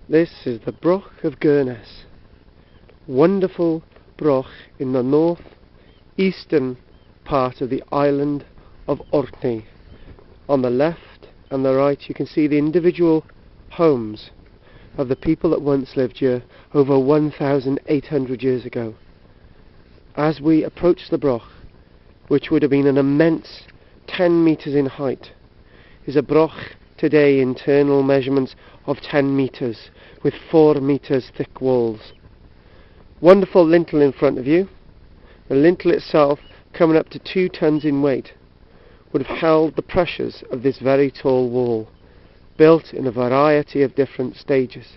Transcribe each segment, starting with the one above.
This is the Broch of Gurness, wonderful broch in the north-eastern part of the island of Orkney. On the left and the right you can see the individual homes of the people that once lived here over 1,800 years ago. As we approach the broch, which would have been an immense 10 metres in height, is a broch today internal measurements of 10 metres with 4 metres thick walls. Wonderful lintel in front of you. The lintel itself, coming up to 2 tons in weight, would have held the pressures of this very tall wall, built in a variety of different stages.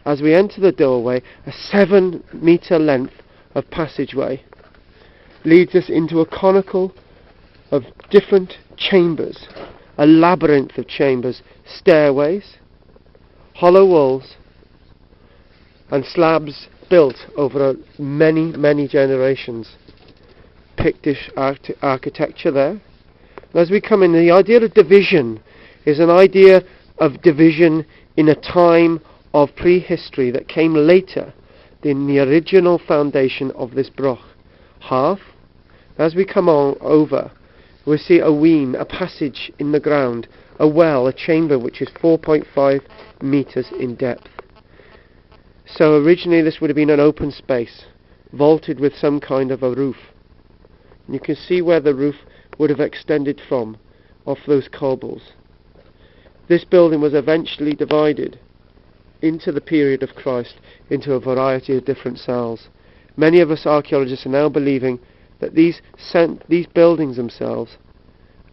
As we enter the doorway, a 7 metre length of passageway leads us into a conical of different chambers, a labyrinth of chambers, stairways, hollow walls, and slabs built over many generations. Pictish architecture there. And as we come in, the idea of division is an idea of division in a time of prehistory that came later than the original foundation of this broch. Half. As we come on over, we see a wean, a passage in the ground, a well, a chamber which is 4.5 metres in depth. So originally this would have been an open space, vaulted with some kind of a roof. And you can see where the roof would have extended from, off those cobles. This building was eventually divided into the period of Christ into a variety of different cells. Many of us archaeologists are now believing that these buildings themselves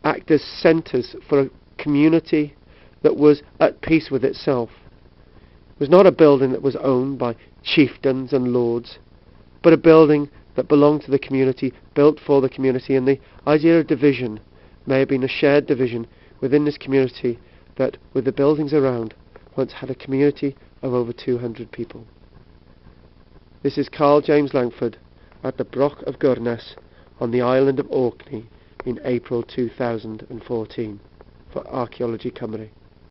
act as centres for a community that was at peace with itself. It was not a building that was owned by chieftains and lords, but a building that belonged to the community, built for the community, and the idea of division may have been a shared division within this community that, with the buildings around, once had a community of over 200 people. This is Karl-James Langford at the Broch of Gurness on the island of Orkney in April 2014 for Archaeology Cymru.